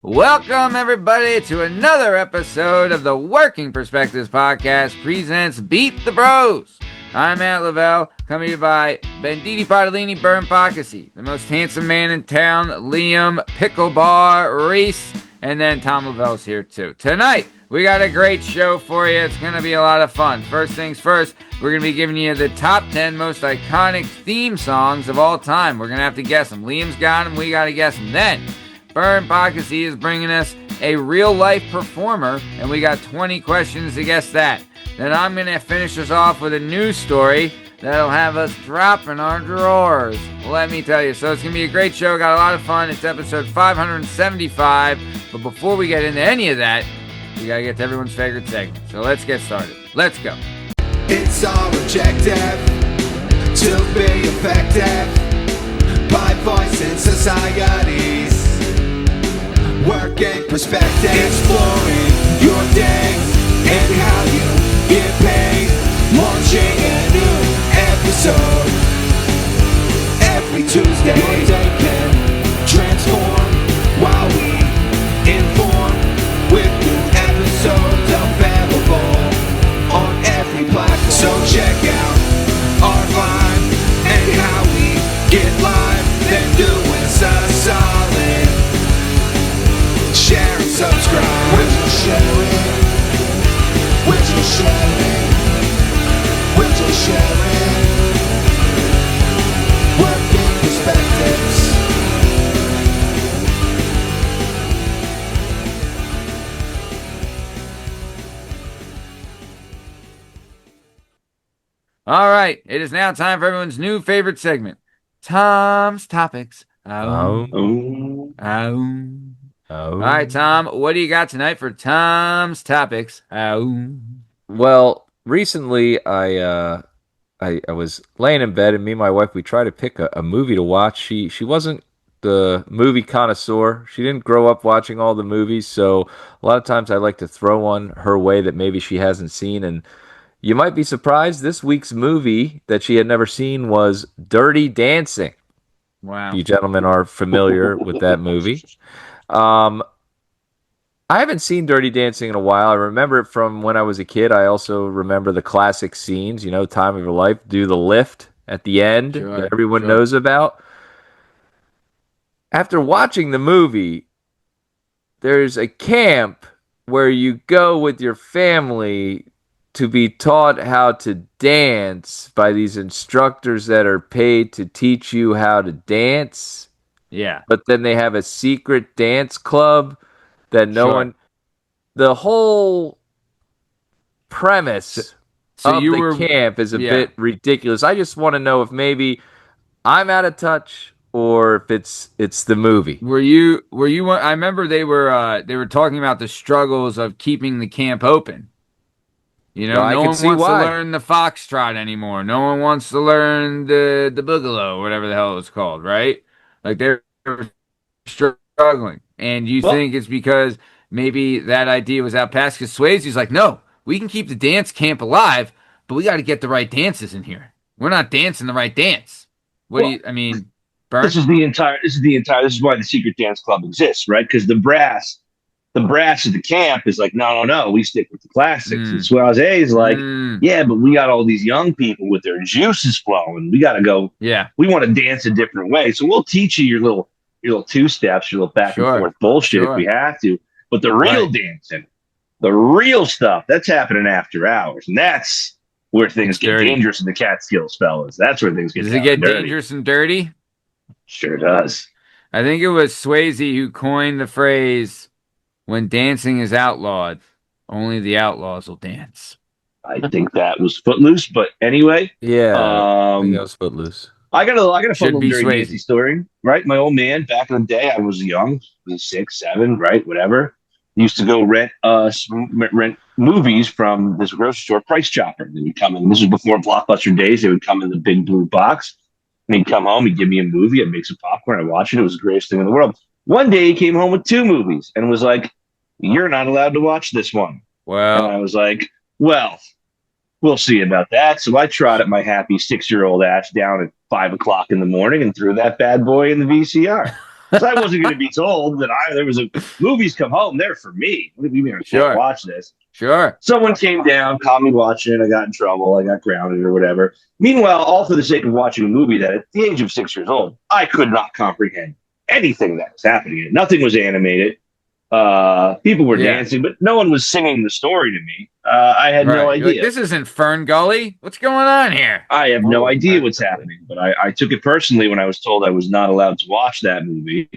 Welcome, everybody, to another episode of the Working Perspectives Podcast presents Beat the Bros. I'm Matt Lavelle, coming to you by Banditi Padalini Bern Pockasy, the most handsome man in town, Liam Picklebar Reese, and then Tom Lavelle's here too. Tonight, we got a great show for you. It's going to be a lot of fun. First things first, we're going to be giving you the top 10 most iconic theme songs of all time. We're going to have to guess them. Liam's got them. We got to guess them. Then, Bern Pockasy is bringing us a real-life performer, and we got 20 questions to guess that. Then I'm going to finish us off with a news story that'll have us dropping our drawers. Let me tell you. So it's going to be a great show. Got a lot of fun. It's episode 575. But before we get into any of that, we got to get to everyone's favorite segment. So let's get started. Let's go. It's our objective to be effective by voicing societies. Working perspective, exploring your day and how you get paid. Launching a new episode every Tuesday. Your day can transform while we inform with new episodes available on every platform. So check out our vibe and how we get live. Then do us a solid. Share and subscribe. Would you share it? Would you share it? Would you share it? Working perspectives. All right. It is now time for everyone's new favorite segment, Tom's Topics. Oh. All right, Tom, what do you got tonight for Tom's Topics? Well, recently I was laying in bed, and me and my wife, we tried to pick a movie to watch. She wasn't the movie connoisseur. She didn't grow up watching all the movies, so a lot of times I like to throw one her way that maybe she hasn't seen. And you might be surprised, this week's movie that she had never seen was Dirty Dancing. Wow. You gentlemen are familiar with that movie. I haven't seen Dirty Dancing in a while. I remember it from when I was a kid. I also remember the classic scenes, Time of Your Life, do the lift at the end that everyone knows about. After watching the movie, there's a camp where you go with your family to be taught how to dance by these instructors that are paid to teach you how to dance. Yeah. But then they have a secret dance club that no one... The whole premise of the camp is a bit ridiculous. I just want to know if maybe I'm out of touch or if it's the movie. Were you? I remember they were talking about the struggles of keeping the camp open. No one wants to learn the foxtrot anymore. No one wants to learn the boogaloo, whatever the hell it was called, right? Like they're struggling. And you think it's because maybe that idea was out past, because Swayze's like, no, we can keep the dance camp alive, but we got to get the right dances in here. We're not dancing the right dance. Bern? This is why the secret dance club exists, right? Because the brass of the camp is like, no, we stick with the classics. And Suave is like, yeah, but we got all these young people with their juices flowing. We got to go. Yeah, we want to dance a different way. So we'll teach you your little two steps, your little back and forth bullshit if we have to. But the real dancing, the real stuff, that's happening after hours, and that's where things get dangerous in the Catskills, fellas. That's where things get. Does it get dangerous and dirty? Sure does. I think it was Swayze who coined the phrase, when dancing is outlawed, only the outlaws will dance. I think that was Footloose, but anyway. Yeah, I think that was Footloose. I got a fun Dirty Dancing story, right? My old man, back in the day, I was young, 6, 7, right, whatever. Used to go rent movies from this grocery store, Price Chopper. They would come in. This was before Blockbuster days. They would come in the big blue box. And he'd come home, he'd give me a movie, I'd make some popcorn, I'd watch it. It was the greatest thing in the world. One day he came home with 2 movies and was like, you're not allowed to watch this one. Well, and I was like, well, we'll see about that. So I trotted my happy 6-year-old ass down at 5 o'clock in the morning and threw that bad boy in the VCR. So I wasn't going to be told that there was a movies come home. They're for me. What do you mean I Sure. can't watch this? Sure. Someone came down, caught me watching it. I got in trouble. I got grounded or whatever. Meanwhile, all for the sake of watching a movie that at the age of 6 years old, I could not comprehend anything that was happening in it. Nothing was animated. People were dancing, but no one was singing the story to me. I had no idea. Like, this isn't Fern Gully. What's going on here? I have no idea what's happening, but I took it personally when I was told I was not allowed to watch that movie.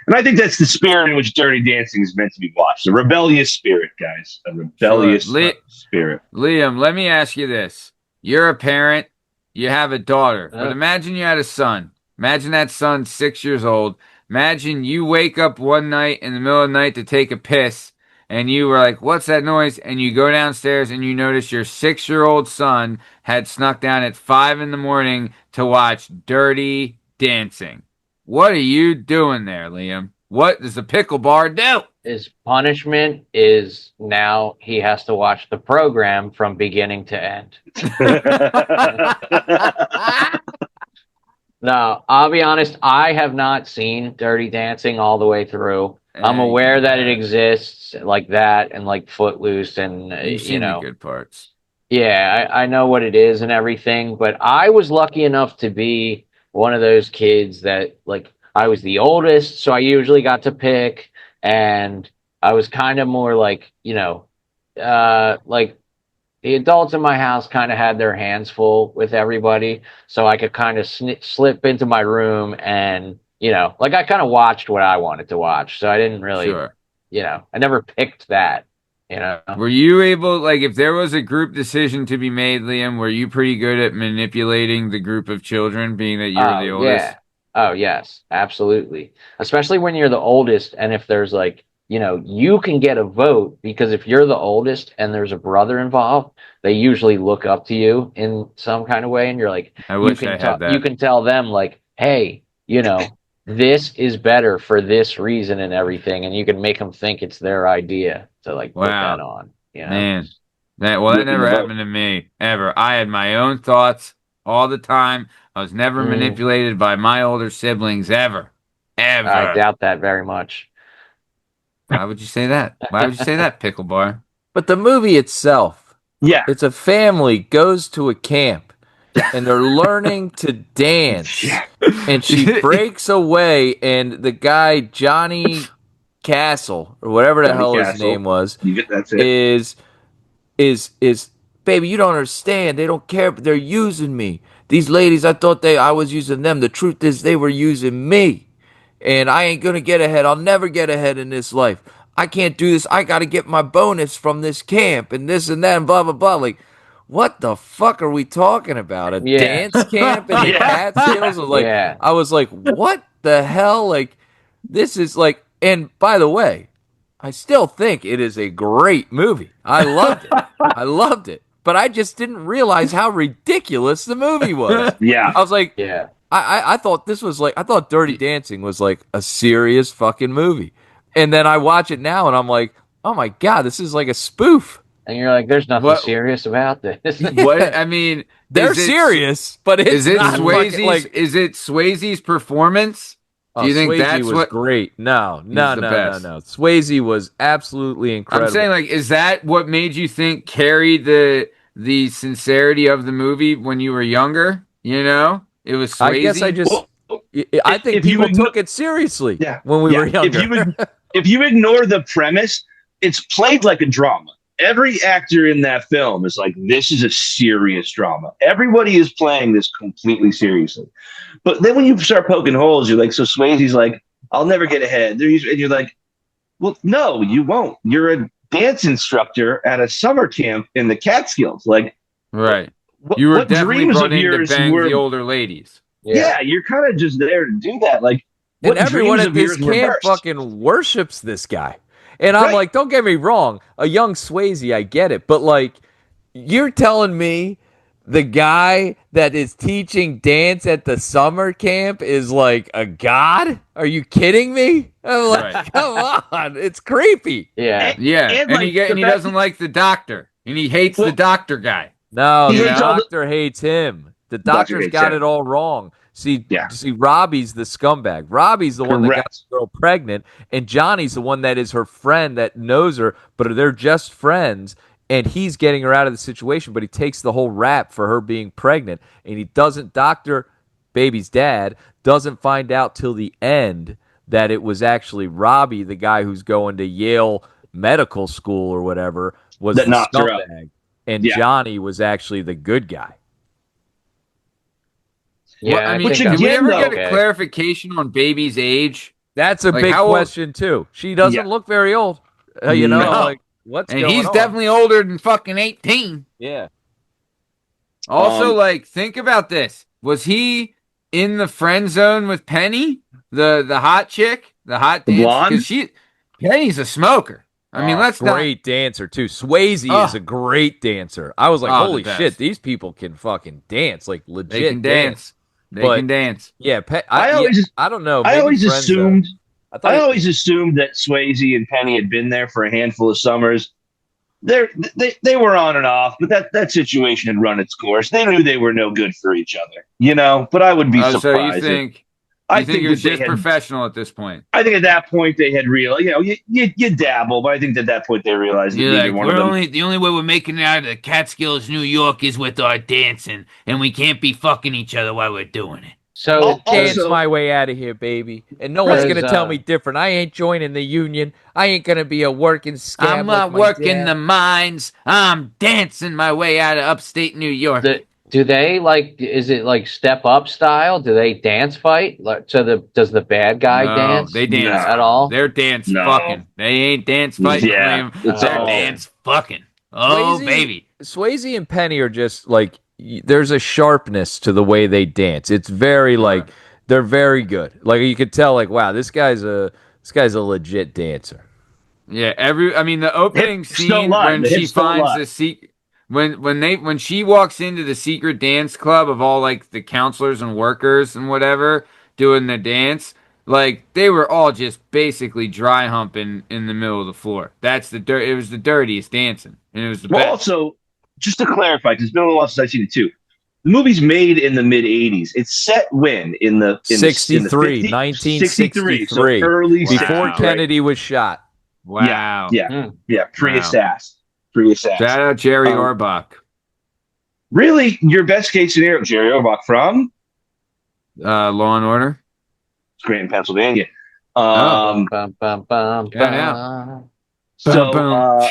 And I think that's the spirit in which Dirty Dancing is meant to be watched. A rebellious spirit, guys. A rebellious spirit. Liam, let me ask you this. You're a parent. You have a daughter. But imagine you had a son. Imagine that son's 6 years old. Imagine you wake up one night in the middle of the night to take a piss, and you were like, what's that noise? And you go downstairs and you notice your 6-year-old son had snuck down at 5 a.m. to watch Dirty Dancing. What are you doing there, Liam? What does the pickle bar do? His punishment is now he has to watch the program from beginning to end. No, I'll be honest. I have not seen Dirty Dancing all the way through. I'm aware that it exists like that and like Footloose and, You've seen the good parts. Yeah, I know what it is and everything, but I was lucky enough to be one of those kids that, like, I was the oldest, so I usually got to pick, and I was kind of more like, like the adults in my house kind of had their hands full with everybody, so I could kind of slip into my room and, like I kind of watched what I wanted to watch, so I didn't really, I never picked that. Were you able, like, if there was a group decision to be made, Liam, were you pretty good at manipulating the group of children, being that you were the oldest? Yeah. Oh, yes, absolutely. Especially when you're the oldest, and if there's like, you can get a vote, because if you're the oldest and there's a brother involved, they usually look up to you in some kind of way, and you're like, I wish I had that. You can tell them like, hey, this is better for this reason and everything, and you can make them think it's their idea to like put that on. Man, that never happened to me ever. I had my own thoughts all the time. I was never manipulated by my older siblings ever. I doubt that very much. Why would you say that? Why would you say that, Pickle Bar? But the movie itself, it's a family goes to a camp, and they're learning to dance, and she breaks away, and the guy Johnny Castle or whatever the hell his name was is baby, you don't understand. They don't care, but they're using me. These ladies, I thought I was using them. The truth is they were using me. And I ain't gonna get ahead. I'll never get ahead in this life. I can't do this. I gotta get my bonus from this camp and this and that and blah blah blah. Like, what the fuck are we talking about? A dance camp in the Catskills? I was like, what the hell? Like, this is like, and by the way, I still think it is a great movie. I loved it. I loved it. But I just didn't realize how ridiculous the movie was. I was like, I thought this was like, I thought Dirty Dancing was like a serious fucking movie. And then I watch it now and I'm like, oh my God, this is like a spoof. And you're like, there's nothing serious about this. What? I mean, they're serious, but it's is it not Swayze's? like, is it Swayze's performance? Do you think Swayze that's was what? great? No. Swayze was absolutely incredible. I'm saying, like, is that what made you think carried the sincerity of the movie when you were younger? It was Swayze. I guess I think people took it seriously when we were younger. If you ignore the premise, it's played like a drama. Every actor in that film is like, this is a serious drama. Everybody is playing this completely seriously. But then when you start poking holes, you're like, so Swayze's like, I'll never get ahead. And you're like, well, no, you won't. You're a dance instructor at a summer camp in the Catskills. Like, right. You were definitely brought in to bang the older ladies. Yeah, you're kind of just there to do that. Like, and everyone at this camp fucking worships this guy. And I'm like, don't get me wrong, a young Swayze, I get it. But, like, you're telling me the guy that is teaching dance at the summer camp is, like, a god? Are you kidding me? I'm like, come on. It's creepy. Yeah. And he doesn't like the doctor. And he hates the doctor guy. No, the doctor hates him. The doctor's got it all wrong. See, Yeah. see, Robbie's the scumbag. Robbie's the one that got Correct. the girl pregnant, and Johnny's the one that is her friend that knows her, but they're just friends. And he's getting her out of the situation, but he takes the whole rap for her being pregnant, and he doesn't. Doctor Baby's dad doesn't find out till the end that it was actually Robbie, the guy who's going to Yale Medical School or whatever, was That the knocked her up. scumbag, and Yeah. Johnny was actually the good guy. Yeah, Well, I mean, Which can we again, ever though- get Okay. a clarification on baby's age? That's a Like, big how old- question too. She doesn't Yeah. look very old. You know, No. like what's And going he's on? definitely older than fucking 18. Yeah. Also, Um, think about this. Was he in the friend zone with Penny, the hot chick, the hot The dancer? blonde? Because Penny's a smoker. I mean, let's not. great dancer too. Swayze Oh. is a great dancer. I was like, Oh, the holy best. shit, these people can fucking dance, like legit They can dance. They But- can dance. Yeah, I always- I don't know. I maybe always Friend Zone. assumed thought I it- always assumed that Swayze and Penny had been there for a handful of summers. They were on and off, but that situation had run its course. They knew they were no good for each other, you know. But I would be surprised. So you think? I You think it was that they just had- professional at this point? I think at that point they had realized, you dabble, but I think at that point they realized that You're neither like, one of them. the only way we're making it out of the Catskills, New York, is with our dancing, and we can't be fucking each other while we're doing it. So Oh, Dance Also- my way out of here, baby. And no one's Right. gonna tell me different. I ain't joining the union. I ain't gonna be a working scab. I'm not working the mines. I'm dancing my way out of upstate New York. do they like? Is it like Step Up style? Do they dance fight? Like, does the bad guy No, dance? they dance. No. at all? They're dance No. fucking. They ain't dance fighting. Yeah, Liam. it's They're all- dance fucking. Oh, Swayze- baby. Swayze and Penny are just like there's a sharpness to the way they dance. It's very like they're very good. Like you could tell, like wow, this guy's a legit dancer. Yeah, I mean, the opening Hips don't scene lie. when The she hips don't finds lie. the secret, when she walks into the secret dance club of all like the counselors and workers and whatever doing the dance, like they were all just basically dry humping in the middle of the floor. That's the dirt. It was the dirtiest dancing, and it was the Well, best. also, just to clarify, because it's been a little while since I've seen it too. The movie's made in the mid '80s. It's set when in the 63, 50 1963. so early Wow. Before 60s, Kennedy was shot. Wow. Yeah, pre-assassin. Shout out Jerry Um, Orbach. Really, your best case scenario, Jerry Orbach from Law and Order. Scranton, in Pennsylvania. Bum, bum, bum, Yeah, bum. So Boom, boom.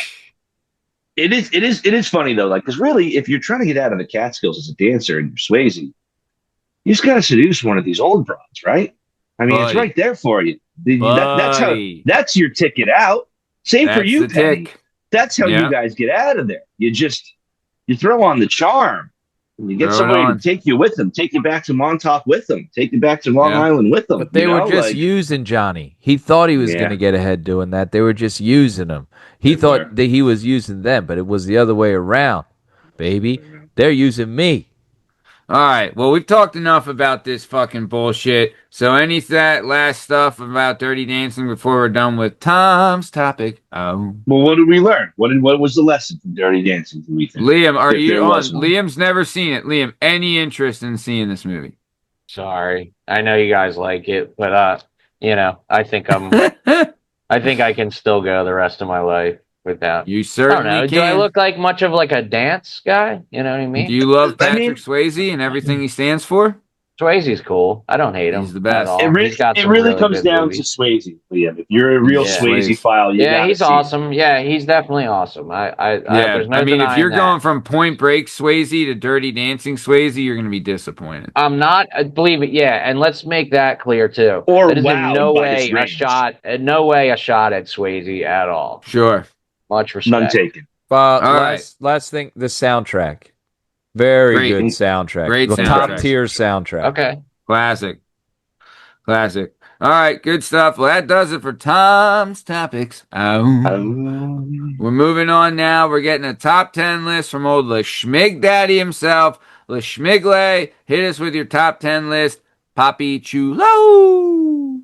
it is funny though, like because really, if you're trying to get out of the Catskills as a dancer and you're Swayze, you just got to seduce one of these old broads, right? I mean, it's Buddy. right there for you. Buddy. That's your ticket out. Same for That's you, the Penny. tick. That's how Yeah. you guys get out of there. You throw on the charm. And you get Throw it somebody on. to take you with them, take you back to Montauk with them, take you back to Long Yeah. Island with them. But they you were know, just like- using Johnny. He thought he was Yeah. going to get ahead doing that. They were just using him. He They thought were. that he was using them, but it was the other way around, baby. They're using me. All right. Well, we've talked enough about this fucking bullshit. So, any that last stuff about Dirty Dancing before we're done with Tom's topic? Oh, Well, what did we learn? What was the lesson from Dirty Dancing? Do we think? Liam, are If you there on? was one. Liam's never seen it. Liam, any interest in seeing this movie? Sorry, I know you guys like it, but I think I think I can still go the rest of my life without. You I don't certainly know. can. Do I look like much of like a dance guy? You know what I mean? Do you love I Patrick mean- Swayze and everything he stands for? Swayze's cool. I don't hate him. He's the best. at all. It really, He's got it some really comes good down movies. to Swayze, Liam. If you're a real Yeah. Swayze Swayze. file, you Yeah, gotta he's see it. awesome. Yeah, he's definitely awesome. Yeah, there's no I mean, if denying you're that. going from Point Break Swayze to Dirty Dancing Swayze, you're going to be disappointed. I'm not. Believe it. Yeah, and let's make that clear too. Or That is in wowed no by way his a range. shot. In no way a shot at Swayze at all. Sure. Much respect. None taken. Last thing, the soundtrack. Very Great. good soundtrack. Great the soundtrack. top tier soundtrack. Okay. Classic. Classic. All right, good stuff. Well, that does it for Tom's Topics. Oh. We're moving on now. We're getting a top 10 list from old LaSchmig Daddy himself. LaSchmigle, hit us with your top 10 list. Papi Chulo.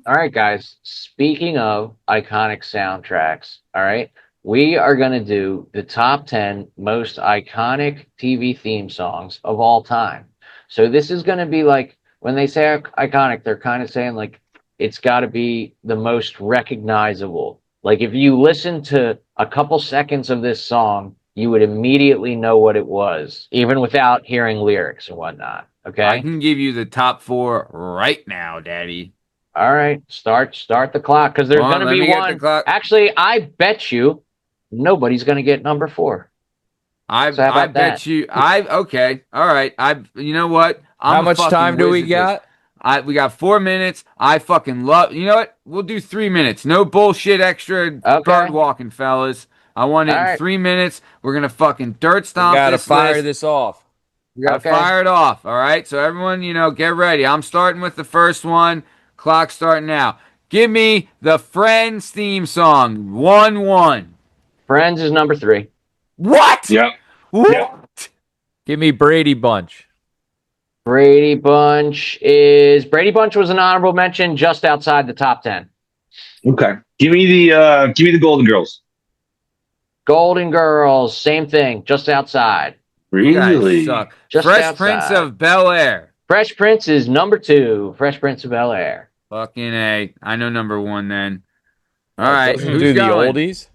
All right, guys. Speaking of iconic soundtracks, all right, we are going to do the top 10 most iconic TV theme songs of all time. So this is going to be like when they say iconic, they're kind of saying like it's got to be the most recognizable. Like if you listen to a couple seconds of this song, you would immediately know what it was, even without hearing lyrics and whatnot. Okay. I can give you the top 4 right now, Daddy. All right. Start the clock because there's Hold on, going to let be me get one. the clock. Actually, I bet you nobody's going to get number 4. I So how about bet that? you. Okay. All right. You know what? How much time do we got? We got 4 minutes. I fucking love. You know what? We'll do 3 minutes. No bullshit extra bird walking, fellas. I want it All in right. 3 minutes. We're gonna fucking dirt stomp. We gotta this fire list. this off. We gotta Okay. fire it off. All right. So everyone, get ready. I'm starting with the first one. Clock starting now. Give me the Friends theme song. 1-1. Friends is number 3. What? Yep. What? Yep. Give me Brady Bunch. Brady Bunch was an honorable mention just outside the top 10. Okay. Give me the Golden Girls. Golden Girls, same thing, just outside. You guys Really? suck. Just Fresh outside. Prince of Bel-Air. Fresh Prince is number 2. Fresh Prince of Bel-Air. Fucking A. I know number 1 then. All right. Doesn't Who's do going? the oldies.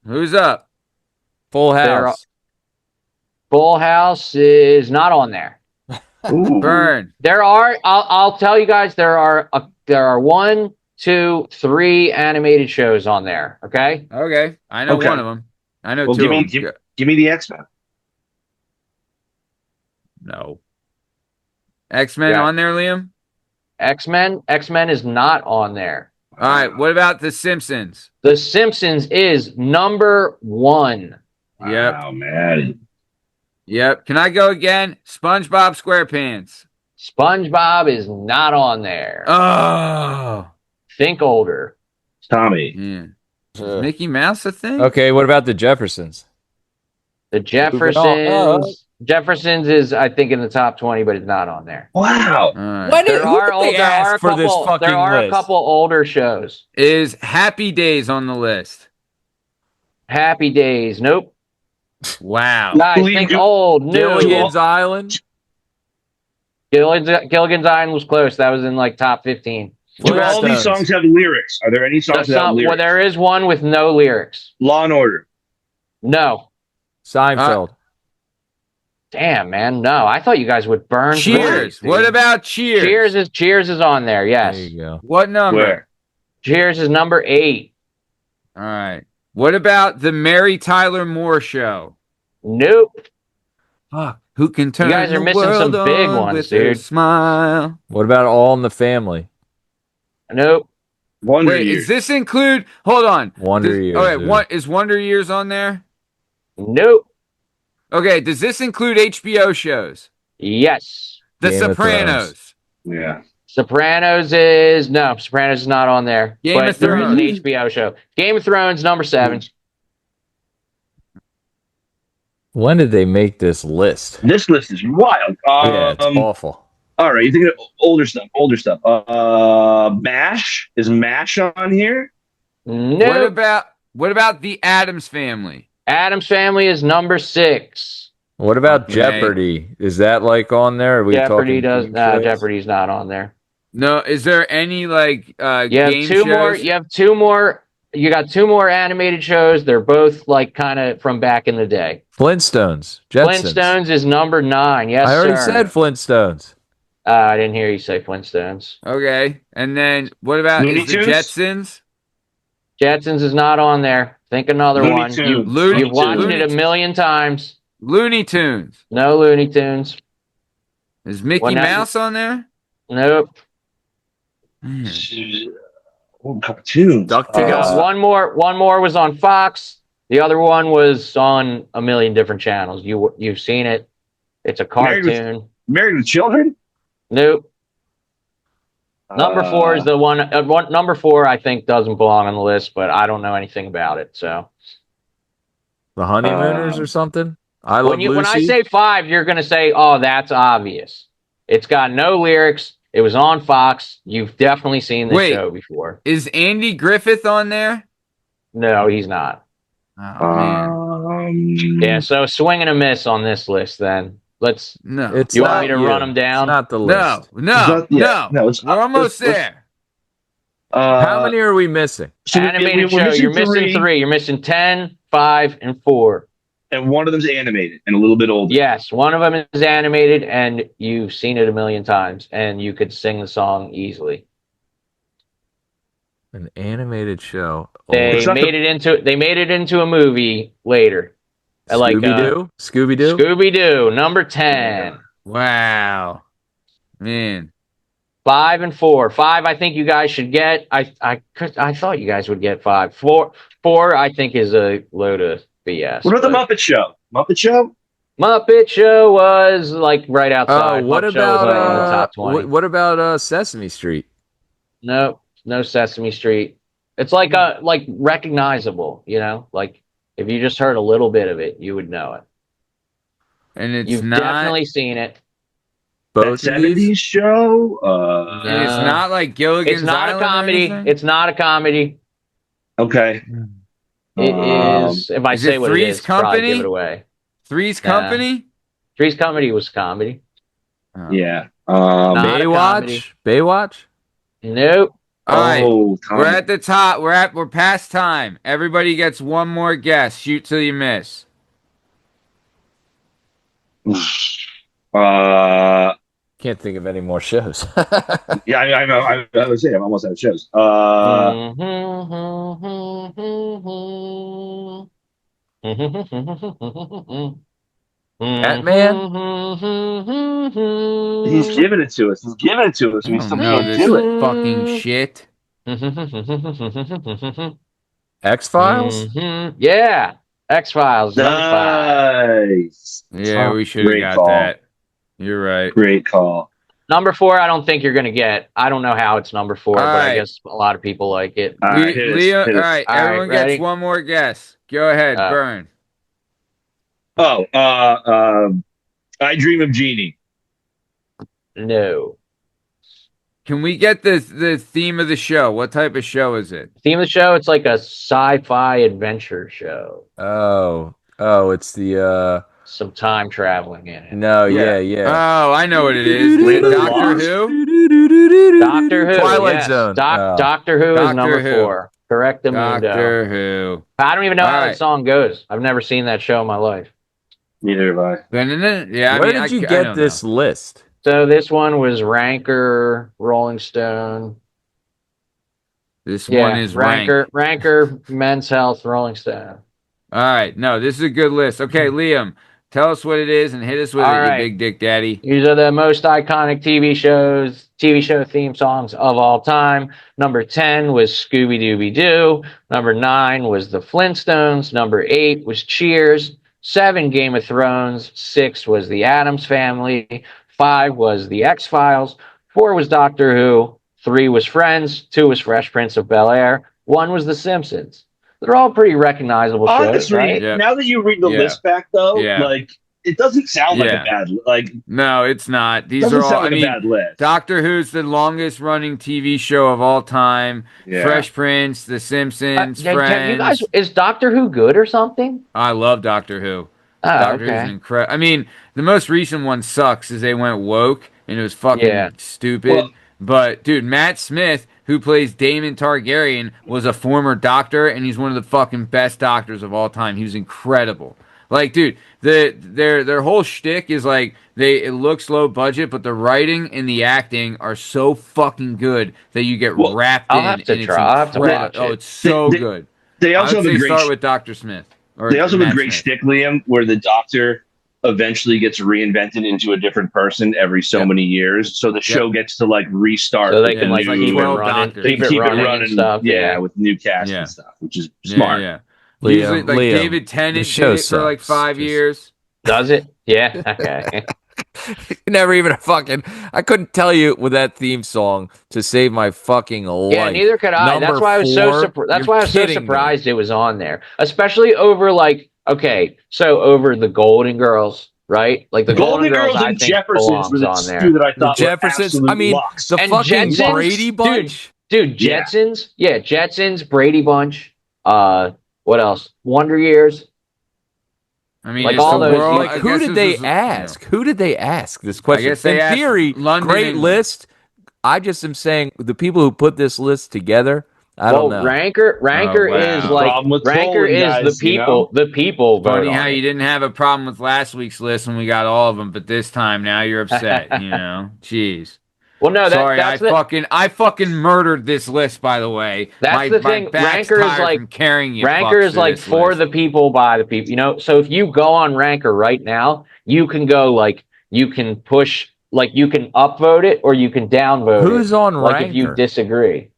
Who's up? Full They're- House. Full House is not on there. Ooh. Bern. There are. I'll tell you guys. There are 1, 2, 3 animated shows on there. Okay. Okay. I know Okay. one of them. I know Well, 2 give me of them. give me the X-Men. No. X-Men Yeah. on there, Liam? X-Men is not on there. All right. What about The Simpsons? The Simpsons is number 1. Yep. Wow, man. Yep. Can I go again? SpongeBob SquarePants. SpongeBob is not on there. Oh. Think older. Tommy. Yeah. Is Mickey Mouse a thing? Okay, what about the Jeffersons? The Jeffersons. Jeffersons is, I think, in the top 20, but it's not on there. Wow. All right. What There who are did old, they there are a ask for this couple. fucking There are a list? couple older shows. Is Happy Days on the list? Happy Days. Nope. Wow. Guys, Believe think you- old, new. Gilligan's Island. Gilligan's Island was close. That was in like top 15. Do all these Flintstones. songs have lyrics? Are there any songs without lyrics? Well, there is one with no lyrics. Law and Order. No. Seinfeld. Damn, man. No. I thought you guys would burn. through Cheers. these, dude. What about Cheers? Cheers is on there. Yes. There you go. What number? Where? Cheers is number 8. All right. What about the Mary Tyler Moore Show? Nope. Fuck. Who can turn guys are the missing some world big on ones, with their dude. smile? What about All in the Family? Nope. Wonder Wait, Years. does this include? Hold on. Wonder Does- Years. All right. dude. What is Wonder Years on there? Nope. Okay. Does this include HBO shows? Yes. The Game of Sopranos. Yeah. Sopranos is not on there. Game but of there is an Thrones. HBO show. Game of Thrones, number 7. When did they make this list? This list is wild. Yeah, it's awful. All right, you think of older stuff. MASH is MASH on here? Nope. What about the Addams Family? Addams Family is number 6. What about Okay. Jeopardy? Is that like on there? Are we Jeopardy talking does. game shows? Jeopardy's not on there. No. Is there any like You have game two shows? more. You have 2 more. You got 2 more animated shows. They're both like kind of from back in the day. Flintstones. Jetsons. Flintstones is number 9. Yes, I already sir. said Flintstones. I didn't hear you say Flintstones. Okay. And then what about Looney is the Tunes? Jetsons? Jetsons is not on there. Think another Looney one. Tunes. You've watched Looney it a Tunes. million times. Looney Tunes. No Looney Tunes. Is Mickey Well, now- Mouse on there? Nope. Hmm. Oh, cartoons. DuckTales. One more was on Fox. The other one was on a million different channels. You've seen it. It's a Married with- cartoon. Married with Children? Nope. Number 4 is the one. Number 4, I think, doesn't belong on the list, but I don't know anything about it. So The Honeymooners or something? I Love when I Lucy? say 5, you're going to say, "Oh, that's obvious." It's got no lyrics. It was on Fox. You've definitely seen this Wait. show before. Is Andy Griffith on there? No, he's not. Oh man. Yeah, so swing and a miss on this list then. No. It's You want not me to you. run them down? It's not the No. list. No. it's We're almost let's- there. How many are we missing? So Animated we're show, missing you're missing 3. You're missing 10, 5, and 4. and one of them's animated and a little bit older. Yes, one of them is animated, and you've seen it a million times, and you could sing the song easily. An animated show. They not made it into a movie later. Scooby-Doo? Scooby-Doo? Scooby-Doo, number 10. Wow. Man. 5 and 4. 5, I think you guys should get. I thought you guys would get 5. 4, I think is a load of BS. What about the Muppet Show? Muppet Show? Muppet Show was like right outside. What Muppet Show was like in the about top 20. what about Sesame Street? No Sesame Street. It's like recognizable, like if you just heard a little bit of it, you would know it. And it's You've not definitely seen it. Both That of these? 70s show? and it's not like Gilligan's It's not a Island or comedy. anything? It's not a comedy. Okay. It is. If I is say it what Three's it is, probably Company? give it away. Three's Nah. Company? Three's Comedy was comedy. Oh. Yeah. Not a comedy. Baywatch? Nope. All right. Tommy. We're at the top. We're past time. Everybody gets one more guess. Shoot till you miss. Can't think of any more shows. Yeah, I know. I was saying I'm almost out of shows. Batman? He's giving it to us. We still No, can't this do it. fucking shit. X-Files? Yeah. X-Files. Number 5. Nice. Yeah, we should have Great got call. that. You're right. Great call. Number 4, I don't think you're going to get. I don't know how it's number 4, but right. I guess a lot of people like it. All right, hit us, Leo, hit all us. right, All right, everyone ready? gets one more guess. Go ahead, Bern. Oh, I Dream of Jeannie. No. Can we get the theme of the show? What type of show is it? Theme of the show, it's like a sci-fi adventure show. Oh, it's the Some time traveling in it. no, Yeah. yeah. Oh, I know what it is. Land of Doctor Lost. Who? Doctor Who. Twilight yes. Zone. Doctor Who Doctor is number Who. 4. Correct the mundo. Doctor Who. I don't even know All how right. that song goes. I've never seen that show in my life. Neither have I. Yeah, Where did you get this list? So this one was Ranker, Rolling Stone. This one is ranked. Ranker, Men's Health, Rolling Stone. All right, no, this is a good list. Okay, Liam, tell us what it is and hit us with All it, right. you big dick daddy. These are the most iconic TV show theme songs of all time. Number 10 was Scooby-Dooby-Doo. Number 9 was The Flintstones. Number 8 was Cheers. 7, Game of Thrones. 6 was The Addams Family. 5 was The X-Files. 4 was Doctor Who. 3 was Friends. 2 was Fresh Prince of Bel-Air. 1 was The Simpsons. They're all pretty recognizable shows, Honestly, right? Yeah. now that you read the Yeah. list back, though, Yeah. like it doesn't sound like Yeah. a bad like. No, it's not. These Doesn't are all. sound I like mean, a bad list. Doctor Who's the longest running TV show of all time. Yeah. Fresh Prince, The Simpsons, You Friends. guys, is Doctor Who good or something? I love Doctor Who. Oh, Doctor okay. Who's incredible. I mean, the most recent one sucks as they went woke and it was fucking Yeah. stupid. Well- But dude, Matt Smith, who plays Damon Targaryen, was a former doctor and he's one of the fucking best doctors of all time. He was incredible. Like, dude, their whole shtick is like it looks low budget, but the writing and the acting are so fucking good that you get Well, wrapped I'll in. have to and it's try. I'll have to incredible. watch it. Oh, it's so They- good. They I also would have say a great. start with Dr. Smith. Or They also have a Matt great Smith. shtick, Liam, where the Doctor eventually gets reinvented into a different person every so Yep. many years. So the show gets to like restart. So they Yeah, can like it's like keep it 12 running, doctors. They keep can it keep running it running, and stuff. yeah, with new cast Yeah. and stuff, which is smart. Yeah. Liam, Usually, like Liam, David Tennant the did show it for like sucks. 5 Just- years. Does it? Yeah. Okay. Never even I couldn't tell you with that theme song to save my fucking life. Yeah, neither could I. Number That's why I was four? That's You're why I was so kidding me. surprised it was on there, especially over like over the Golden Girls, right? Like the Golden Girls I and think Jeffersons were the belongs on two there. that I The thought Jeffersons. were absolute I mean, locks. the And fucking Jetsons? Brady Bunch. Dude, Yeah. Jetsons, Jetsons, Brady Bunch. What else? Wonder Years. I mean, Like it's all the those- world. Like, I who guess did this they was, ask? Who did they ask this question? guess they In asked theory, London, great England. list. I just am saying the people who put this list together, I don't know. Ranker Oh, is wow. like Problem with Ranker trolling, is guys, you know? the people vote Funny on how it. you didn't have a problem with last week's list when we got all of them, but this time now you're upset. Jeez. Well, no, Sorry, I fucking murdered this list. By the way, that's the my thing. back's tired from carrying you. Ranker fucks is through like this for list. the people by the people. So if you go on Ranker right now, you can go like you can push like you can upvote it or you can downvote it. Who's on like if you Ranker? disagree.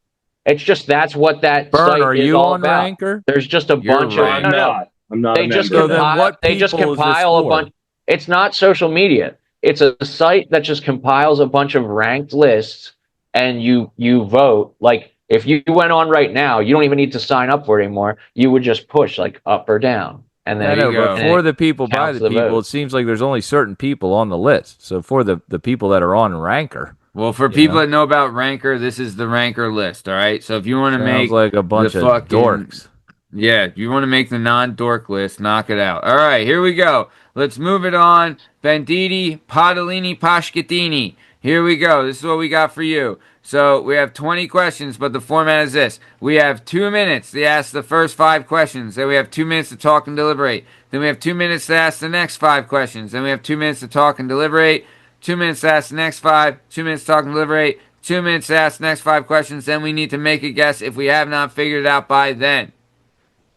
It's just that's what that Bern, site are is you all on about. Ranker? There's just a You're bunch right. of no. I'm not They a just member. So then compile. what They just people is this compile a for? bunch. It's not social media. It's a site that just compiles a bunch of ranked lists, and you vote. Like if you went on right now, you don't even need to sign up for it anymore. You would just push like up or down, and then I know, but and for it the people, by counts the people, vote. it seems like there's only certain people on the list. So for the people that are on Ranker, Well, for people that know about Ranker, this is the Ranker list. All right. So if you want to sounds make like a bunch the of fucking dorks. yeah, if you want to make the non-dork list, knock it out. All right, here we go. Let's move it on. Banditi, Padalini, Pashkatini. Here we go. This is what we got for you. So we have 20 questions, but the format is this. We have 2 minutes to ask the first 5 questions. Then we have 2 minutes to talk and deliberate. Then we have 2 minutes to ask the next 5 questions. Then we have 2 minutes to talk and deliberate. 2 minutes to ask the next 5. 2 minutes to talk and deliberate. 2 minutes to ask the next 5 questions. Then we need to make a guess if we have not figured it out by then.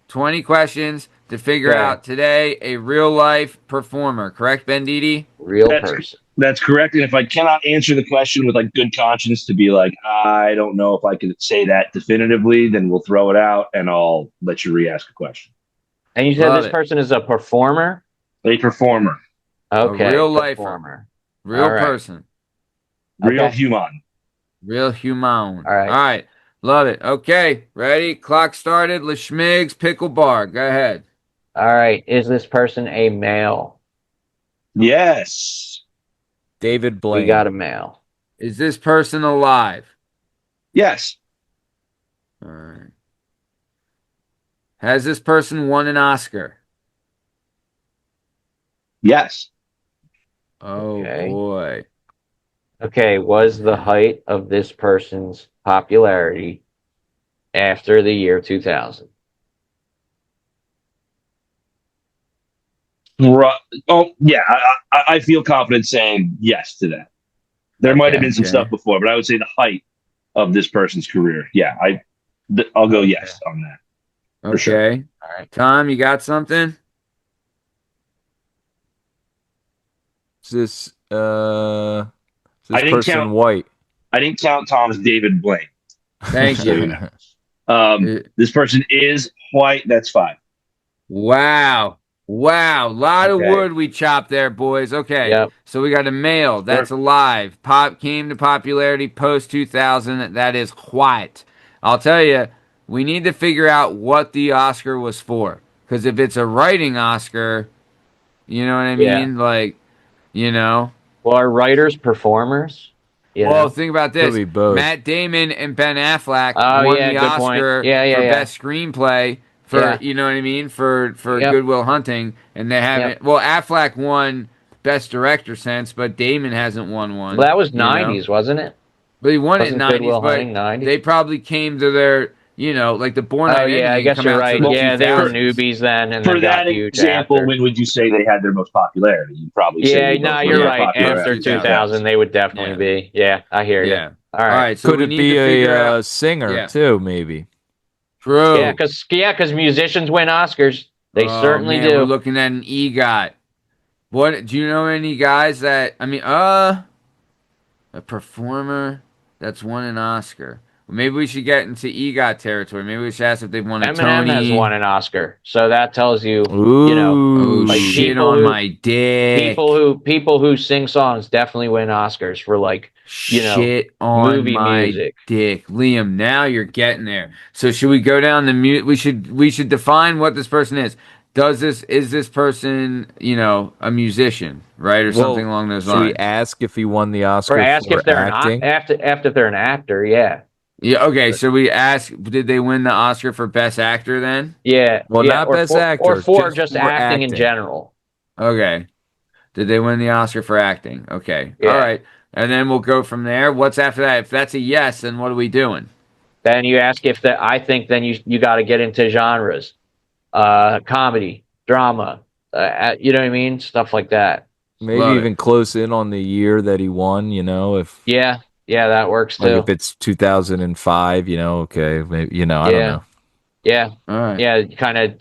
20 questions to figure out today a real life performer. Correct, Banditi? Real That's- person. That's correct. And if I cannot answer the question with like good conscience to be like, I don't know if I can say that definitively, then we'll throw it out and I'll let you re-ask a question. And you said Love this it. person is a performer. A performer, Okay, real lifer. performer. Real All right. person. real Okay. human. Real human. All right. All right. Love it. Okay. Ready? Clock started. Lashmigs, Pickle Bar. Go ahead. All right. Is this person a male? Yes. David Blaine. We got a male. Is this person alive? Yes. All right. Has this person won an Oscar? Yes. Oh, Okay. boy. Okay. Was the height of this person's popularity after the year 2000? Oh, yeah. I feel confident saying yes to that. There might have been some Okay. stuff before, but I would say the height of this person's career. Yeah. I'll go yes on that. For Okay. sure. All right. Tom, you got something? Is this I didn't person count- white? I didn't count Tom's David Blaine. Thank you. This person is white. That's 5. Wow. Wow. Lot Okay. of wood we chopped there, boys. Okay. Yep. So we got a male that's alive. Came to popularity post 2000. That is white. I'll tell you, we need to figure out what the Oscar was for. Because if it's a writing Oscar, you know what I Yeah. mean? Like, you know. Well, are writers performers? You Well, know? think about Could this. be both. Matt Damon and Ben Affleck Oh, won yeah, the good point. Oscar Yeah, for yeah. best screenplay for Yeah. you know what I mean for Yep. Good Will Hunting, and they haven't. Yep. Well, Affleck won best director since, but Damon hasn't won one. Well, that was you know? 90s, wasn't it? But he won it in Wasn't Good 90s, Will but Hunting 90s? they probably came to their like the Born Oh, Identity yeah, I guess come you're out right. to the Yeah, they were 2000s. newbies then, and For then got that huge example, after. when would you say they had their most popularity? You'd probably say Yeah, they no, both you're were right. popular After 2000. 2000, they would definitely be. Yeah, I hear you. Yeah. All right. So Could we it need be to figure a out. singer Yeah. too? Maybe. True. Yeah, because musicians win Oscars. They Oh, certainly man, do. We're looking at an EGOT. What do you know any guys that a performer that's won an Oscar? Well, maybe we should get into EGOT territory. Maybe we should ask if they've won a Eminem Tony. has won an Oscar, so that tells you, Ooh. you know, Oh like shit people on who- my dick. people who sing songs definitely win Oscars for like you know, shit on movie my music. dick, Liam. Now you're getting there. So should we go down the mute? We should define what this person is. Is this person a musician, right, or something along those Should we lines? ask if he won the Oscar or ask for if they're acting? if they're an actor. Yeah, Yeah. Okay. So we ask, did they win the Oscar for Best Actor then? yeah. Well, yeah, not or Best for, Actor, or for just just for acting in acting. general. Okay. Did they win the Oscar for acting? Okay. All Yeah. right. And then we'll go from there. What's after that? If that's a yes, then what are we doing? Then you ask if that. I think then you got to get into genres, comedy, drama. You know what I mean? Stuff like that. Maybe Love it. even close in on the year that he won, if Yeah, yeah, that works like too. if it's 2005, okay, maybe, I don't Yeah, know. yeah, All right. yeah. Kind of.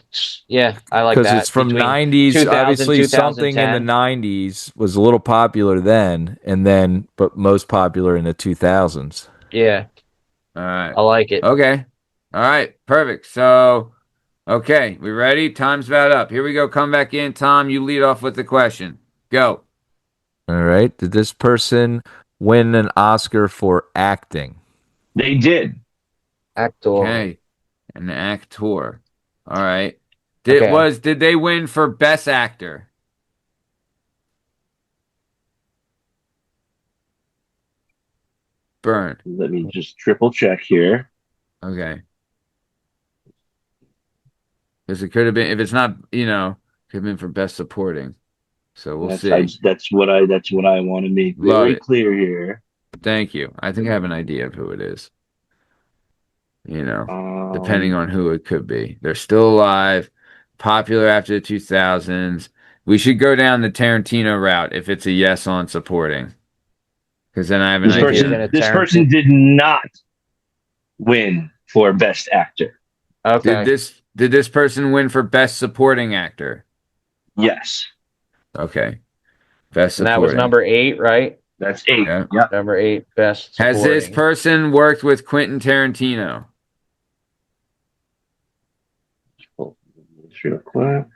Yeah, I like Because it's that. from Between 90s, 2000, obviously something in the 2010. 90s was a little popular then, and then but most popular in the 2000s. Yeah, All right. I like it. Okay. All right. Perfect. So, okay. We ready? Time's about up. Here we go. Come back in. Tom, you lead off with the question. Go. All right. Did this person win an Oscar for acting? They did. Actor. Okay. An actor. All right. Okay. Did they win for best actor? Bern. Let me just triple check here. Okay. Because it could have been if it's not, could have been for best supporting. So we'll see. That's what I want to make Love very it. clear here. Thank you. I think I have an idea of who it is. Depending Um, on who it could be. They're still alive, popular after the 2000s. We should go down the Tarantino route if it's a yes on supporting. Because then I have an this You think idea. in a this person Tarantino? did not win for best actor. Did Okay. this person win for best supporting actor? Yes, Okay. Best And that was supporting. number 8, right? that's 8. Yeah. Yep. Number 8, best Has this supporting. person worked with Quentin Tarantino? Real quick.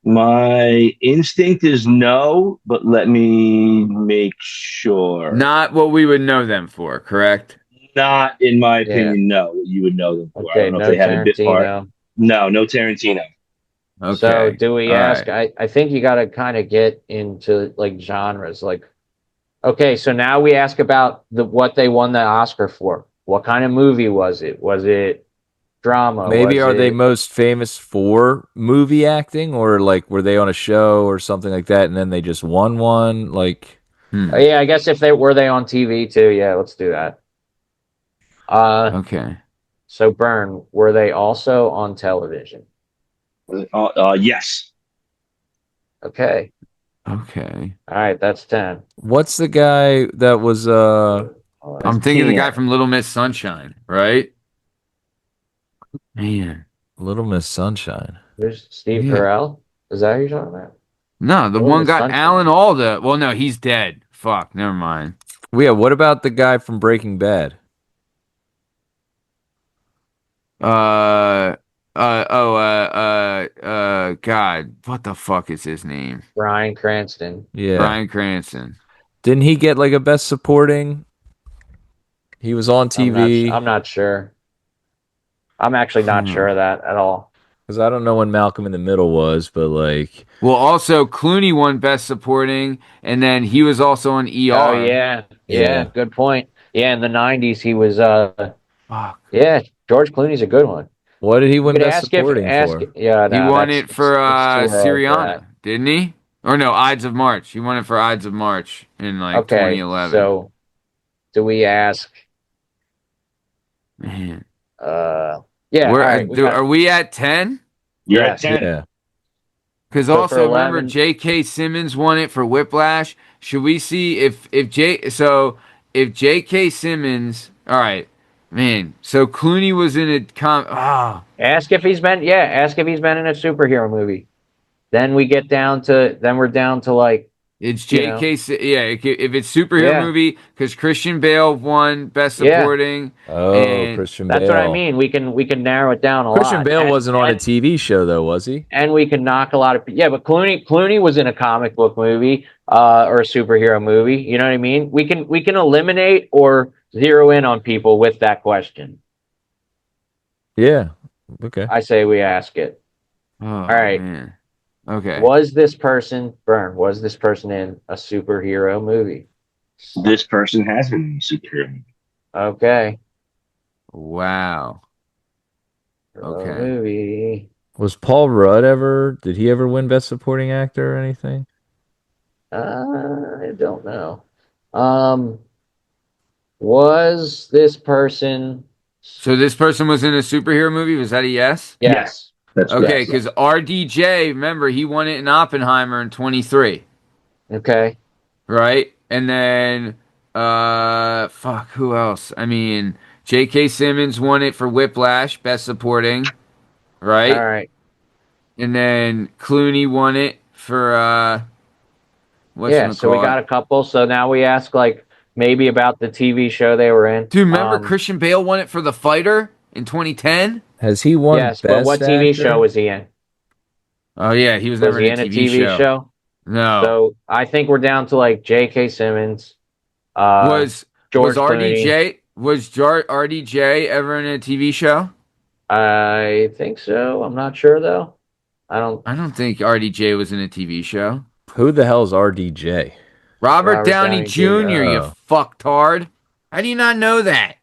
My instinct is no, but let me make sure. Not what we would know them for, correct? Not in my Yeah. opinion. No, you would know them for. I Okay, don't know if no they had a bit part. Tarantino. No Tarantino. So Okay. do we All ask? right. I think you got to kind of get into like genres. Like, okay, so now we ask about what they won the Oscar for. What kind of movie was it? Was it drama? Maybe Was are they it? most famous for movie acting, or like were they on a show or something like that, and then they just won one? Like, Yeah, I guess if they on TV too. Yeah, let's do that. Okay. So Bern, were they also on television? Yes. Okay. Okay. All right, that's 10. what's the guy that was I'm thinking the guy 10. from Little Miss Sunshine, right? Man. Little Miss Sunshine? There's Steve Yeah. Carell. Is that who you're talking about? No, the Little one Miss got Sunshine. Alan Alda. Well, no, he's dead. Fuck, never mind. Well, yeah. What about the guy from Breaking Bad? Uh, God, what the fuck is his name? Bryan Cranston. Yeah. Bryan Cranston. Didn't he get like a best supporting? He was on TV. I'm not sure. I'm actually not sure of that at all. Because I don't know when Malcolm in the Middle was, but like, Well, also Clooney won Best Supporting, and then he was also on ER. Oh yeah. Yeah. Good point. Yeah, in the 90s he was Fuck. yeah, George Clooney's a good one. what did he You win could Best ask Supporting for? yeah, He no, won it for it's too early for that. Syriana, didn't he? Or no, Ides of March. He won it for Ides of March in like Okay, 2011. so do we ask Man. yeah, all Where right, we got are we at 10? You're yes. at 10. Yeah. Because So for also remember 11 J.K. Simmons won it for Whiplash. Should we see if J.K. Simmons? All right, man. So Clooney was in a ask if he's been in a superhero movie. Then we're down to like It's you know, J.K. Yeah, if it's superhero yeah. movie, because Christian Bale won Best Yeah. Supporting, Oh, and Christian That's Bale. what I mean. We can narrow it down a Christian lot. Bale wasn't on a TV show though, was he? And we can knock a lot of but Clooney was in a comic book movie or a superhero movie. You know what I mean? We can eliminate or zero in on people with that question. Yeah. Okay. I say we ask it. all right. man. Okay. Was this person in a superhero movie? This person has been in a superhero movie. Okay. Wow. Okay. Movie. Was Paul Rudd ever? Did he ever win Best Supporting Actor or anything? I don't know. Um, was this person? So this person was in a superhero movie. Was that a yes? Yes. That's Okay, yes. because RDJ, remember, he won it in Oppenheimer in 23, Okay. right? And then, fuck, who else? I mean, J.K. Simmons won it for Whiplash, Best Supporting, All right? right. And then Clooney won it for, Yeah. So we whatchamacallit. got a couple. So now we ask like maybe about the TV show they were in. Dude, remember Christian Bale won it for The Fighter in 2010? Has he won Yes, but what Best TV show Actor? was he in? Oh, yeah, he was Was never he in a in a TV TV show. show? No. So I think we're down to like J.K. Simmons, Was George RDJ RDJ ever in a TV show? I think so. I'm not sure though. I don't. I don't think RDJ was in a TV show. Who the hell's RDJ? Robert Robert Downey Downey Jr., Jr. you Oh. fucktard. How do you not know that?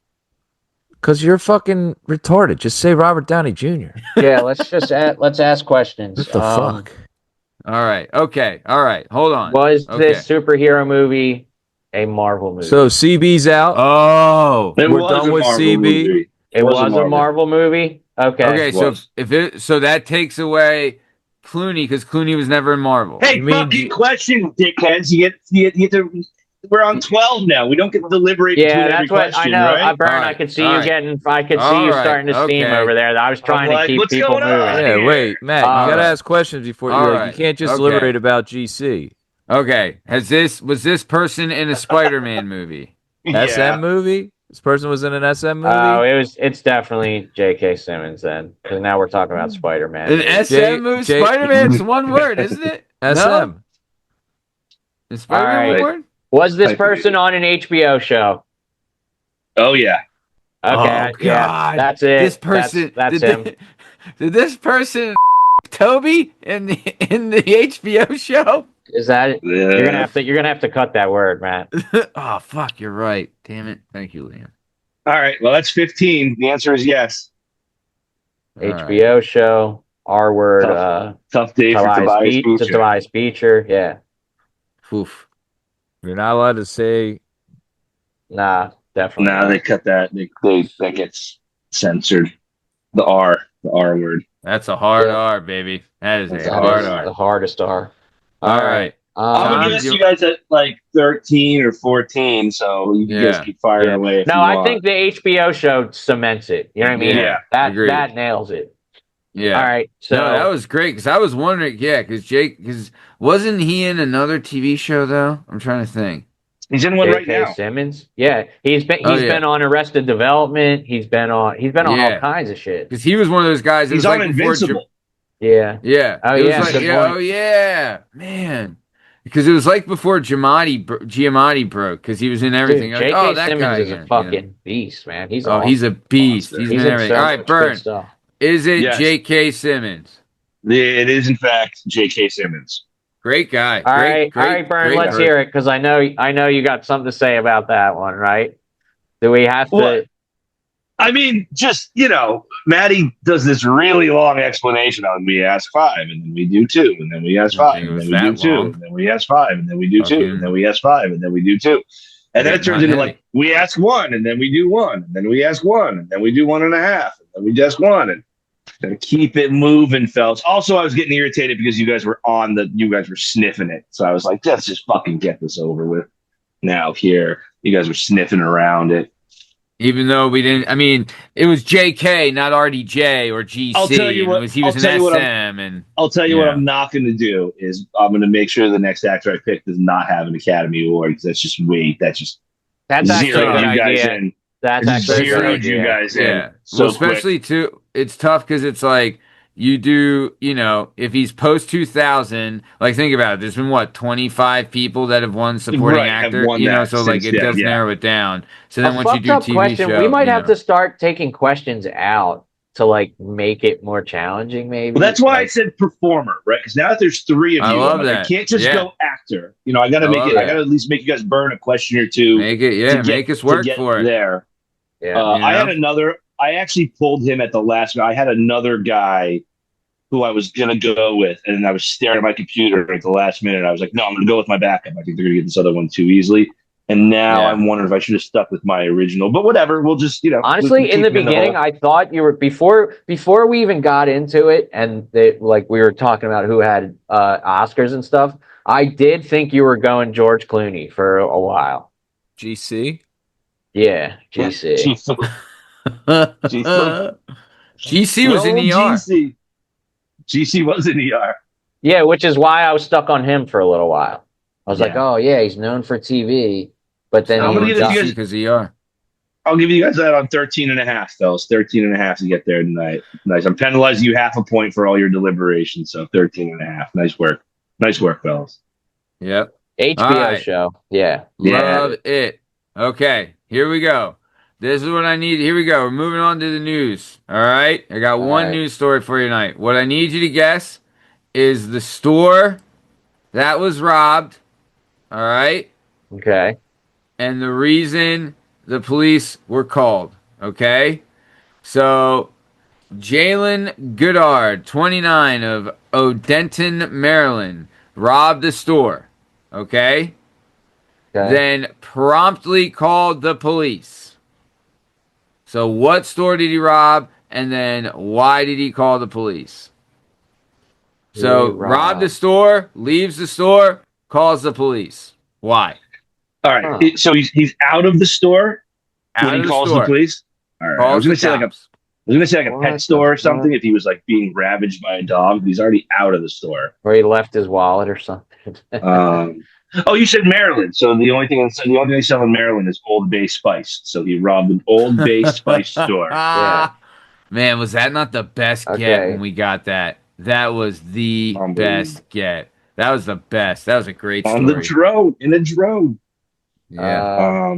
Because you're fucking retarded. Just say Robert Downey Jr. Yeah, let's ask questions. What the fuck? All right. Okay. All right. Hold on. Was Okay. this superhero movie a Marvel movie? So CB's out. Oh. It We're was done a with Marvel CB. movie. it was a Marvel movie. Okay. Okay. So was. so that takes away Clooney because Clooney was never in Marvel. Hey, You mean fucking question, dickheads. You get to. We're on 12 now. We don't get to deliberate Yeah, between every that's what I question, know. right? Bern, All I right, could see all you right. getting. I could see All you right, starting to steam okay. over there. I was trying like, to keep what's people going on? moving. Yeah, here. wait, Matt. You All gotta right. ask questions before All you right. can't just Okay. deliberate about GC. Okay. Was this person in a Spider-Man movie? SM movie? This person was in an SM movie? Oh, it's definitely J.K. Simmons then, because now we're talking about Spider-Man. An SM J- movie? J- Spider-Man's one word, isn't it? SM. No? Is Spider-Man All one right. word? Was this Type person on an HBO show? Oh, yeah. Okay, Oh, yeah, God. that's it. This person that's did him. did this person Toby in the HBO show? Is that you're gonna have to cut that word, Matt. Oh fuck, you're right. Damn it. Thank you, Liam. All right. Well, that's 15. The answer is yes. All right. HBO show, R word, Tough day for Tobias Beecher. Tobias Beecher. Yeah, Oof. You're not allowed to say nah, definitely. No, they cut that. That gets censored. The R word. That's a hard Yeah. R, baby. That is That a hard is R. the hardest R. All right. I'm gonna guess you guys at like 13 or 14, so you Yeah. guys keep firing Yeah. away. If No, you I want. think the HBO show cements it. You know what I mean? Yeah, that agreed. that nails it. Yeah. All right, so No, that was great because I was wondering, yeah, because wasn't he in another TV show though? I'm trying to think. he's in one right J.K. now. Simmons. Yeah, he's been Oh, yeah. been on Arrested Development. He's been on all Yeah. kinds of shit. Because he was one of those guys. That He's was on like before Invincible. Yeah. Yeah. Oh, It was yeah, like, good yeah. point. Oh yeah, man. Because it was like before Giamatti broke because he was in everything. Dude, Like, J.K. that Simmons guy is again, a fucking beast, man. He's Oh, awesome. he's a beast. Monster. He's He's been in everything. so All right, much Bern. good stuff. Is it Yes. J.K. Simmons? It is in fact J.K. Simmons. Great guy. All Great, right, Bern. great Let's person. hear it because I know you got something to say about that one, right? Do we have to? What? I mean, just Maddie does this really long explanation on we ask 5, and then we do 2, and then we ask I 5, think it and was then we do that 2, long. and then we ask 5, and then we do 2, Fucking- and then we ask 5, and then we do 2. And then it turns into like we ask 1, and then we do 1, and then we ask 1, and then we do 1.5, and then we just 1, and gotta keep it moving, fellas. Also, I was getting irritated because you guys were sniffing it, so I was like, let's just fucking get this over with. Now here, you guys were sniffing around it. Even though we didn't, I mean, it was J.K., not RDJ or GC. I'll tell you what- He was I'll tell an you what SM, and I'll tell you what Yeah. I'm not going to do is I'm going to make sure the next actor I pick does not have an Academy Award because that's just That's actually a zeroed good you guys idea. in. That's It's actually a good zeroed you idea. guys in. yeah. So Well, especially too, it's tough because it's like you do, if he's post 2000, like think about it. There's been 25 people that have won supporting Right, have actor, won that so like since it then, does yeah. narrow it down. So then A once you fucked do up TV question. show, We might have to start taking questions out to like make it more challenging, maybe. Well, that's why I Like, said performer, right? Because now that there's 3 of I you, love I'm like, I that. can't just Yeah. go actor. I got to I make love it. I that. got to at least make you guys burn a question or two. make it, to get- make us to work get for it. there. yeah. I had another. I actually pulled him at the last. I had another guy who I was gonna go with, and I was staring at my computer at the last minute. I was like, no, I'm gonna go with my backup. I think they're gonna get this other one too easily. And now Yeah. I'm wondering if I should have stuck with my original. But whatever, we'll just Honestly, in the beginning, I thought you were before we even got into it, and like we were talking about who had Oscars and stuff. I did think you were going George Clooney for a while. GC. Yeah, GC. GC was in ER. GC was in ER. Yeah, which is why I was stuck on him for a little while. I was like, Yeah. oh yeah, he's known for TV, but then I'm gonna he give got- you guys- because ER. I'll give you guys that on 13.5, fellas. 13.5 to get there tonight. Nice. I'm penalizing you half a point for all your deliberations, so 13.5. Nice work. Nice work, fellas. Yep. HBO All right. show. Yeah. Love it. Okay, here we go. This is what I need. Here we go. We're moving on to the news. All right. I got one right. news story for you tonight. What I need you to guess is the store that was robbed. All right. Okay. And the reason the police were called. Okay. So, Jalen Goodard, 29 of Odenton, Maryland, robbed the store. Okay. Okay. Then promptly called the police. So what store did he rob, and then why did he call the police? So He robbed the store, leaves the store, calls the police. Why? All right. Huh. So he's out of the store Out when of he the calls store. the police. All right. I Calls was gonna the say cops. a What pet store or the something. fuck? If he was like being ravaged by a dog, but he's already out of the store. Or he left his wallet or something. Oh, you said Maryland. So the only thing they sell in Maryland is Old Bay Spice. So he robbed an Old Bay Spice store. Yeah. Man, was that not the best get Okay. when we got that? That was the Unbelievable. best get. That was the best. That was a great On the story. drone, in a drone. Yeah.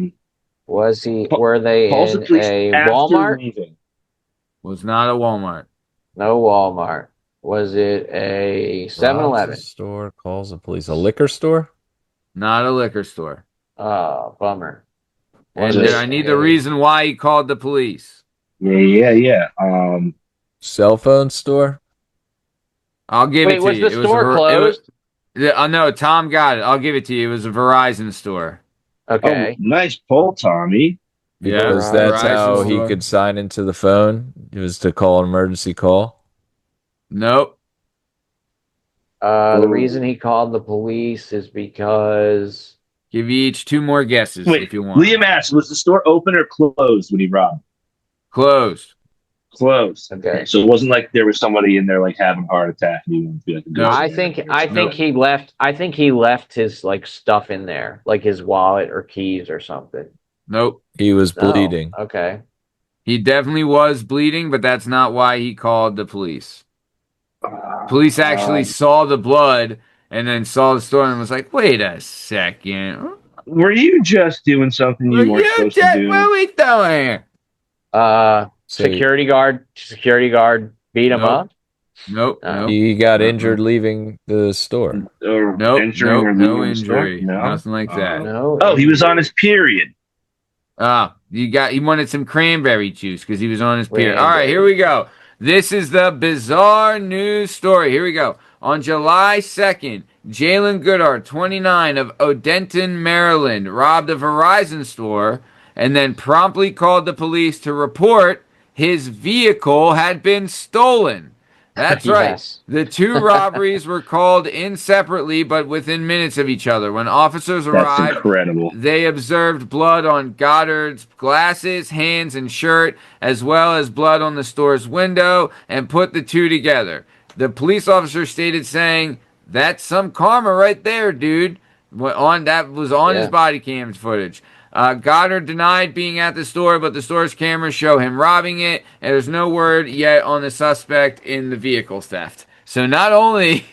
Was he? Call- Were they Calls the in police a after Walmart? leaving. Was not a Walmart. No Walmart. Was it a 7-Eleven? Robs a store, calls the police. A liquor store? Not a liquor store. Oh, bummer. And Was then it I need the a- reason why he called the police. Yeah. Cell phone store? I'll give it Wait, to was you. the store closed? No, Tom got it. I'll give it to you. It was a Verizon store. Okay. Oh, nice pull, Tommy. Because Yeah. that's Verizon how he store. could sign into the phone. It was to call an emergency call. Nope. The reason he called the police is because Give you each two more guesses Wait, if you want. Liam asked, was the store open or closed when he robbed? Closed. Closed. Okay. So it wasn't like there was somebody in there like having a heart attack and he wanted to be like a No. ghost I man. think he left. I think he left his like stuff in there, like his wallet or keys or something. Nope. He was No. bleeding. Okay. He definitely was bleeding, but that's not why he called the police. Police actually saw the blood and then saw the store and was like, wait a second. Were you just doing something you weren't supposed to do? What are we doing here? So Security guard beat him Nope. up. Nope. No. Nope. he got Uh-uh. injured leaving the store. Or Nope. injuring or No leaving the store? injury. No? Nothing like that. No. Oh, he was on his period. He wanted some cranberry juice because he was on his period. All right, Cranberry. here we go. This is the bizarre news story. Here we go. On July 2nd, Jalen Goodard, 29 of Odenton, Maryland, robbed a Verizon store and then promptly called the police to report his vehicle had been stolen. That's right. Yes. The two robberies were called in separately, but within minutes of each other. When officers That's arrived, incredible. they observed blood on Goddard's glasses, hands, and shirt, as well as blood on the store's window, and put the two together. The police officer stated saying, "That's some karma right there, dude." That was on his Yeah. body cam footage. Goddard denied being at the store, but the store's cameras show him robbing it, and there's no word yet on the suspect in the vehicle theft. So not only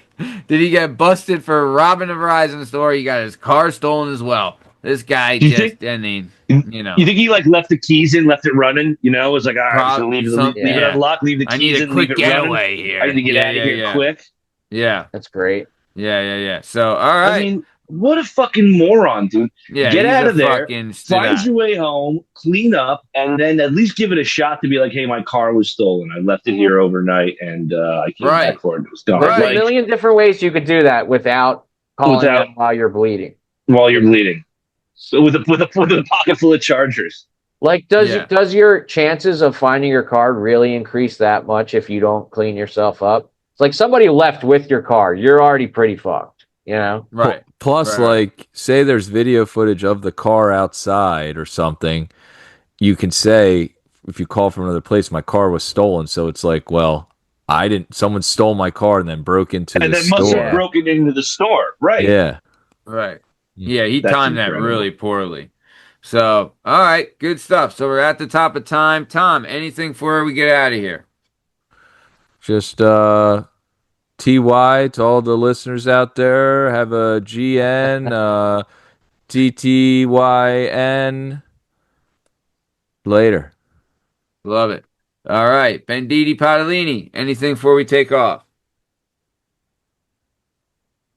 did he get busted for robbing a Verizon store, he got his car stolen as well. This guy Do you just, think- I mean, you know. You think he like left the keys in, left it running? You know, it was like, all right, I'm just gonna leave it Yeah. unlocked, leave the I keys need a in, leave quick it running. getaway here. I need to get out of here quick. Yeah, That's great. yeah. So, all right. I mean, What a fucking moron, dude. Yeah, Get he's out a of there, fucking find student. your way home, clean up, and then at least give it a shot to be like, hey, my car was stolen. I left it here overnight, and I came Right. back for it. It was gone. There's Right. a million different ways you could do that without calling them while you're bleeding. While you're bleeding. So with a pocket full of chargers. Like, does your chances of finding your card really increase that much if you don't clean yourself up? It's like somebody left with your car. You're already pretty fucked, you know? Right. Plus, Right. like, say there's video footage of the car outside or something, you can say, if you call from another place, my car was stolen. So it's like, well, someone stole my car and then broke into And the then must store. have broken into the store. Right. Yeah. Right. Yeah, he That's timed that incredible. really poorly. So, all right, good stuff. So we're at the top of time. Tom, anything before we get out of here? Just TY to all the listeners out there. Have a GN, TTYN. Later. Love it. All right, Banditi Padalini, anything before we take off?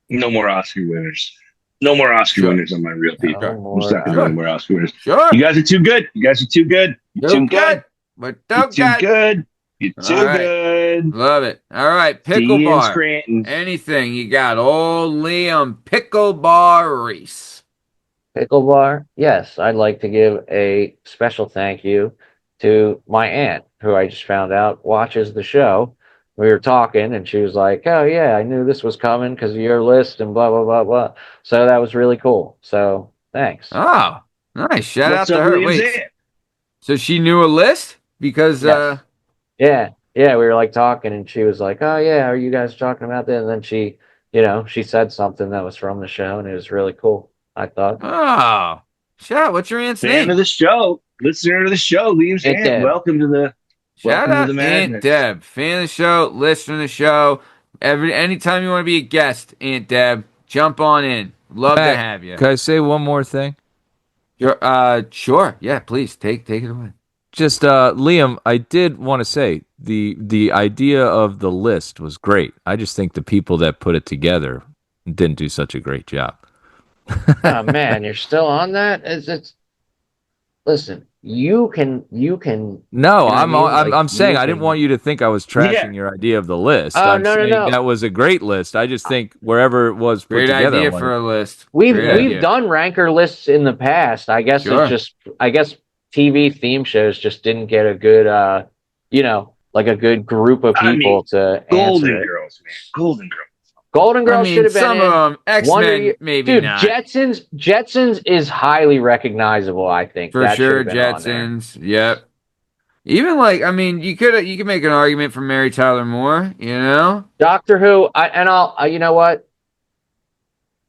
No more Oscar winners. No more Oscar winners on my real people. There's not going to be any more Oscar winners. Sure. You guys are too good. You're too good. But You're don't too good. You're too All right. good. Love it. All right, See you in Pickle Scranton. Bar. Anything you got? Old Liam Pickle Bar Reese. Pickle Bar? Yes, I'd like to give a special thank you to my aunt, who I just found out watches the show. We were talking, and she was like, oh, yeah, I knew this was coming because of your list and blah, blah, blah, blah. So that was really cool. So thanks. Oh, nice. Shout What's out to up, her. Liam's Wait, aunt? so she knew a list? Because, Yes. Yeah, we were like talking, and she was like, oh, yeah, are you guys talking about that? And then she, she said something that was from the show, and it was really cool, I thought. oh, shout. What's your aunt's Fan name? of the show. Listener to the show. Liam's Aunt aunt. Deb. Welcome to the Shout welcome to out the Aunt madness. Deb, fan of the show, listener to the show. Anytime you want to be a guest, Aunt Deb, jump on in. Love to Matt, have you. Can I say one more thing? Sure. Yeah, please take it away. Just Liam, I did want to say the idea of the list was great. I just think the people that put it together didn't do such a great job. Oh man, you're still on that? Listen, you can No, you know what I mean? Like, I'm saying you I didn't can- want you to think I was trashing Yeah. your idea of the list. Oh, I'm no, saying no. that was a great list. I just think wherever it was put Great together, idea I for a list. We've Great idea. done ranker lists in the past. I guess Sure. I guess TV theme shows just didn't get a good like a good group of I mean, people to Golden answer it. Girls, man. Golden Girls. Golden Girls should have been some in. of them. Wonder X-Men, Year- maybe Dude, not. Jetsons is highly recognizable, I think. For That should sure, have been on there. Jetsons. Yep. Even you could make an argument for Mary Tyler Moore. Doctor Who, you know what?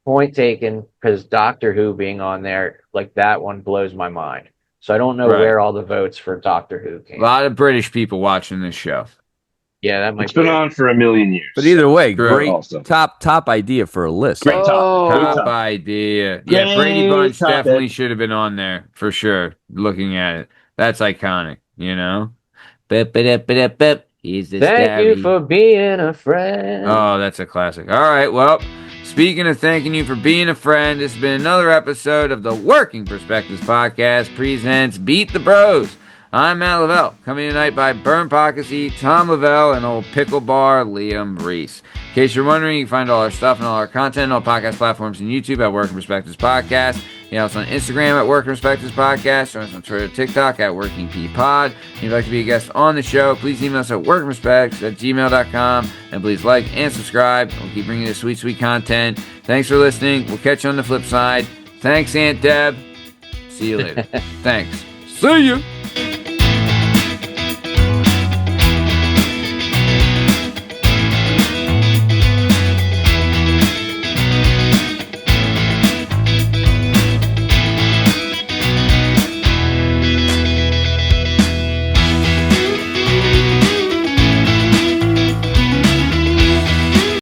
Point taken, because Doctor Who being on there, like that one blows my mind. So I don't know Right. where all the votes for Doctor Who A came. lot of British people watching this show. Yeah, that might It's be been it. on for a million years. But either way, True. great Also. top idea for a list. Great Oh. topic. Great Top topic. idea. Yeah, Great Brady Bunch topic. definitely should have been on there for sure. Looking at it, that's iconic. Bip. He's the Thank you for being a friend. Oh, that's a classic. All right, well, speaking of thanking you for being a friend, this has been another episode of the Working Perspectives Podcast presents Beat the Bros. I'm Matt Lavelle, coming tonight by Bern Pockasy, Tom Lavelle, and old Pickle Bar Liam Reese. In case you're wondering, you can find all our stuff and all our content on all podcast platforms and YouTube at Working Perspectives Podcast. You know us on Instagram at Working Perspectives Podcast, join us on Twitter, TikTok at Working P Pod. If you'd like to be a guest on the show, please email us at workingperspectives@gmail.com, and please like and subscribe. We'll keep bringing you sweet, sweet content. Thanks for listening. We'll catch you on the flip side. Thanks, Aunt Deb. See you later. Thanks. See you.